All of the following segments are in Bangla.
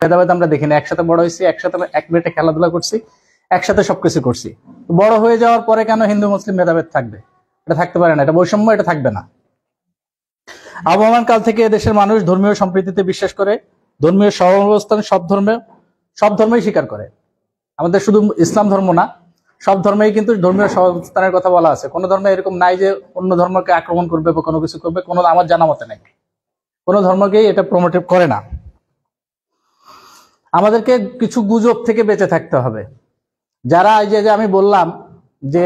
ভেদাভেদ আমরা দেখি না, একসাথে বড় হয়েছি, একসাথে এক বেটে খেলাধুলা করছি, একসাথে সবকিছু করছি। বড় হয়ে যাওয়ার পরে কেন হিন্দু মুসলিম ভেদাভেদ থাকবে? এটা থাকতে পারে না, এটা বৈষম্য, এটা থাকবে না। আবহমান কাল থেকে এদেশের মানুষ ধর্মীয় সম্প্রীতিতে বিশ্বাস করে, ধর্মীয় সহাবস্থান সব ধর্মই স্বীকার করে। আমাদের শুধু ইসলাম ধর্ম না, সব ধর্মেই কিন্তু ধর্মীয় সহাবস্থানের কথা বলা আছে। কোনো ধর্মে এরকম নাই যে অন্য ধর্মকে আক্রমণ করবে বা কোনো কিছু করবে, কোনো আমার জানা মতে নাই, কোনো ধর্মকেই এটা প্রমোটিভ করে না। আমাদেরকে কিছু গুজব থেকে বেঁচে থাকতে হবে। যারা এই যে আমি বললাম যে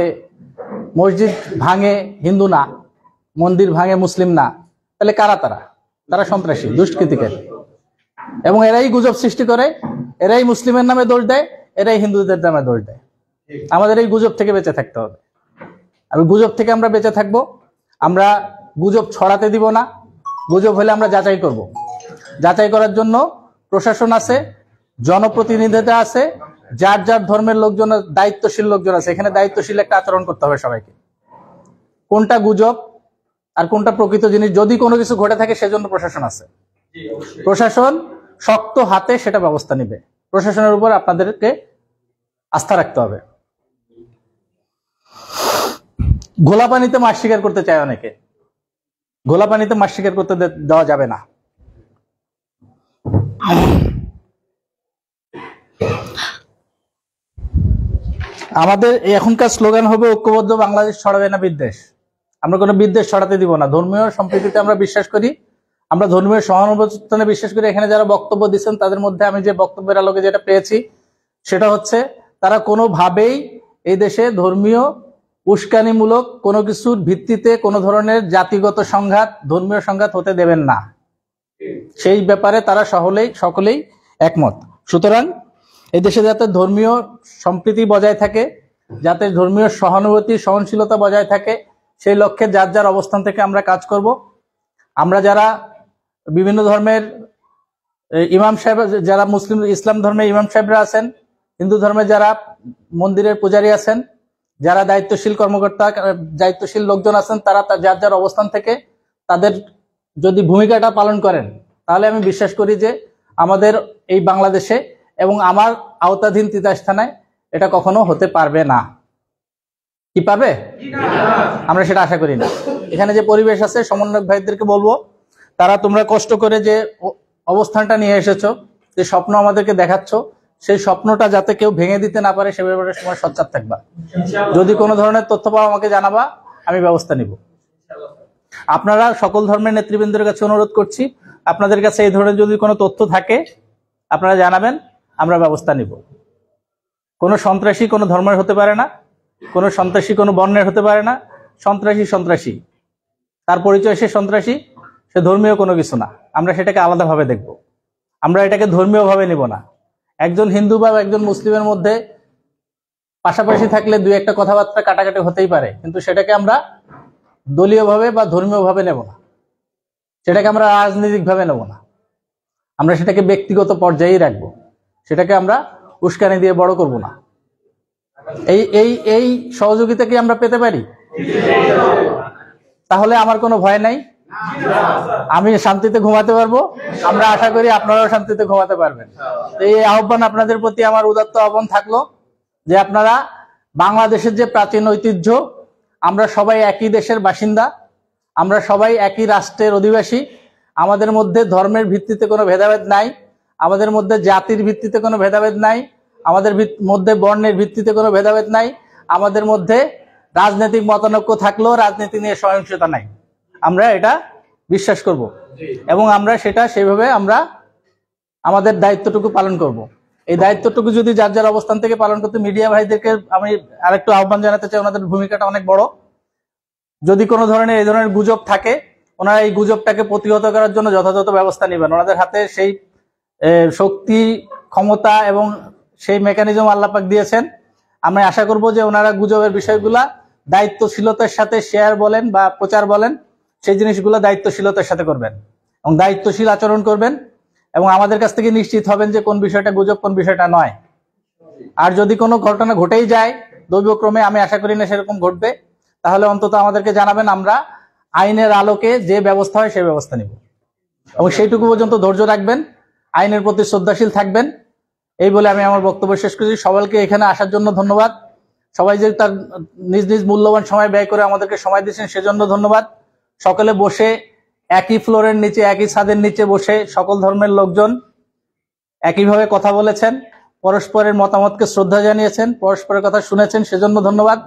মসজিদ ভাঙে হিন্দু না, মন্দির ভাঙে মুসলিম না, তাহলে কারা তারা সন্ত্রাসী, দুষ্কৃতিকারী, এবং এরাই গুজব সৃষ্টি করে, এরাই মুসলিমের নামে দোষ দেয়, এরাই হিন্দুদের নামে দোষ দেয়। আমাদের এই গুজব থেকে বেঁচে থাকতে হবে। আর গুজব থেকে আমরা বেঁচে থাকবো। আমরা গুজব ছড়াতে দিব না। গুজব হলে আমরা যাচাই করব। যাচাই করার জন্য প্রশাসন আছে, জনপ্রতিনিধিতা আছে, যার যার ধর্মের লোকজন, দায়িত্বশীল লোকজন আছে। এখানে দায়িত্বশীল একটা আচরণ করতে হবে সবাইকে। কোনটা গুজব আর কোনটা প্রকৃত জিনিস যদি কোনো কিছু ঘটে থাকে, সেজন্য প্রশাসন আছে। প্রশাসন শক্ত হাতে সেটা ব্যবস্থা নিবে। প্রশাসনের উপর আপনাদেরকে আস্থা রাখতে হবে। ঘোলা পানিতে মাছ শিকার করতে চায় অনেকে। ঘোলা পানিতে মাছ শিকার করতে দেওয়া যাবে না। আমাদের এখনকার স্লোগান হবে ঐক্যবদ্ধ বাংলাদেশ, ছড়াবে না বিদ্বেষ। আমরা কোনো বিদ্বেষ ছড়াতে দিব না। ধর্মীয় সম্প্রীতিতে আমরা বিশ্বাস করি, আমরা ধর্মীয় সহানুভূতিতে বিশ্বাস করি। এখানে যারা বক্তব্য দিচ্ছেন তাদের মধ্যে আমি যে বক্তব্যের আলোকে যেটা পেয়েছি সেটা হচ্ছে, তারা কোনোভাবেই এই দেশে ধর্মীয় উস্কানিমূলক কোনো কিছুর ভিত্তিতে কোনো ধরনের জাতিগত সংঘাত, ধর্মীয় সংঘাত হতে দেবেন না। সেই ব্যাপারে তারা সকলেই একমত। সুতরাং এই দেশে যাতে ধর্মীয় সম্প্রীতি বজায় থাকে, যাতে ধর্মীয় সহানুভূতি, সহনশীলতা বজায় থাকে, সেই লক্ষ্যে যার যার অবস্থান থেকে আমরা কাজ করব। আমরা যারা বিভিন্ন ধর্মের ইমাম সাহেব, যারা ইসলাম ধর্মের ইমাম সাহেবরা আছেন, হিন্দু ধর্মে যারা মন্দিরের পূজারী আছেন, যারা দায়িত্বশীল কর্মকর্তা, দায়িত্বশীল লোকজন আছেন, তারা যার যার অবস্থান থেকে তাদের যদি ভূমিকাটা পালন করেন, তাহলে আমি বিশ্বাস করি যে আমাদের এই বাংলাদেশে এবং আমার আওতাধীন তিতাস থানায় এটা কখনো হতে পারবে না। কি পারবে? আমরা সেটা আশা করি না। এখানে যে পরিবেশ আছে, সমন্বয়ক ভাইদেরকে বলবো, তারা তোমরা কষ্ট করে যে অবস্থানটা নিয়ে এসেছো, যে স্বপ্ন আমাদেরকে দেখাচ্ছ, সেই স্বপ্নটা যাতে কেউ ভেঙে দিতে না পারে সে ব্যাপারে সময় সচ্চার থাকবা। যদি কোনো ধরনের তথ্য পাও আমাকে জানাবা, আমি ব্যবস্থা নিব। আপনারা সকল ধর্মের নেতৃবৃন্দের কাছে অনুরোধ করছি, আপনাদের কাছে এই ধরনের যদি কোনো তথ্য থাকে আপনারা জানাবেন, আমরা ব্যবস্থা নিব। কোনো সন্ত্রাসী কোনো ধর্মের হতে পারে না, কোনো সন্ত্রাসী কোনো বর্ণের হতে পারে না। সন্ত্রাসী, তার পরিচয় সে সন্ত্রাসী, সে ধর্মীয় কোনো কিছু না। আমরা সেটাকে আলাদাভাবে দেখব। আমরা এটাকে ধর্মীয়ভাবে নিব না। একজন হিন্দু বা একজন মুসলিমের মধ্যে পাশাপাশি থাকলে দুই একটা কথাবার্তা কাটাকাটি হতেই পারে, কিন্তু সেটাকে আমরা দলীয়ভাবে বা ধর্মীয়ভাবে নেব না, সেটাকে আমরা রাজনৈতিকভাবে নেব না। আমরা সেটাকে ব্যক্তিগত পর্যায়েই রাখবো। সেটাকে আমরা উস্কানি দিয়ে বড় করব না। এই সহযোগিতা কি আমরা পেতে পারি? তাহলে আমার কোনো ভয় নাই, আমি শান্তিতে ঘুমাতে পারবো। আমরা আশা করি আপনারাও শান্তিতে ঘুমাতে পারবেন। এই আহ্বান আপনাদের প্রতি আমার উদাত্ত আহ্বান থাকলো যে আপনারা বাংলাদেশের যে প্রাচীন ঐতিহ্য, আমরা সবাই একই দেশের বাসিন্দা, আমরা সবাই একই রাষ্ট্রের অধিবাসী। আমাদের মধ্যে ধর্মের ভিত্তিতে কোনো ভেদাভেদ নাই, আমাদের মধ্যে জাতির ভিত্তিতে কোনো ভেদাভেদ নাই, আমাদের মধ্যে বর্ণের ভিত্তিতে কোনো ভেদাভেদ নাই, আমাদের মধ্যে রাজনৈতিক মতানৈক্য থাকলেও রাজনীতি নিয়ে সহিংসতা নাই। আমরা এটা বিশ্বাস করব এবং আমরা সেটা সেইভাবে আমরা আমাদের দায়িত্বটুকু পালন করব। এই দায়িত্বটুকু যদি যার যার অবস্থান থেকে পালন করতে, মিডিয়া ভাইদেরকে আমি আরেকটু আহ্বান জানাতে চাই, ওনাদের ভূমিকাটা অনেক বড়। যদি কোনো ধরনের এই ধরনের গুজব থাকে, ওনারা এই গুজবটাকে প্রতিহত করার জন্য যথাযথ ব্যবস্থা নেবেন। ওনাদের হাতে সেই শক্তি, ক্ষমতা এবং সেই মেকানিজম আল্লাহ পাক দিয়েছেন। আমরা আশা করব যে ওনারা গুজবের বিষয়গুলা দায়িত্বশীলতার সাথে শেয়ার বলেন বা প্রচার বলেন, সেই জিনিসগুলো দায়িত্বশীলতার সাথে করবেন এবং দায়িত্বশীল আচরণ করবেন এবং আমাদের কাছ থেকে নিশ্চিত হবেন যে কোন বিষয়টা গুজব, কোন বিষয়টা নয়। আর যদি কোনো ঘটনা ঘটেই যায় দৈবক্রমে, আমি আশা করি না সেরকম ঘটবে, তাহলে অন্তত আমাদেরকে জানাবেন। আমরা আইনের আলোকে যে ব্যবস্থা হয় সেই ব্যবস্থা নিব এবং সেইটুকু পর্যন্ত ধৈর্য রাখবেন। আইনের প্রতি শ্রদ্ধাশীল থাকবেন, এই বলে আমি আমার বক্তব্য শেষ করছি। সবাইকে এখানে আসার জন্য ধন্যবাদ। সবাই যে তার নিজ নিজ মূল্যবান সময় ব্যয় করে আমাদেরকে সময় দিয়েছেন সেজন্য ধন্যবাদ। সকলে বসে একই ফ্লোরের নিচে, একই ছাদের নিচে বসে সকল ধর্মের লোকজন একইভাবে কথা বলেছেন, পরস্পরের মতামতকে শ্রদ্ধা জানিয়েছেন, পরস্পরের কথা শুনেছেন, সেজন্য ধন্যবাদ।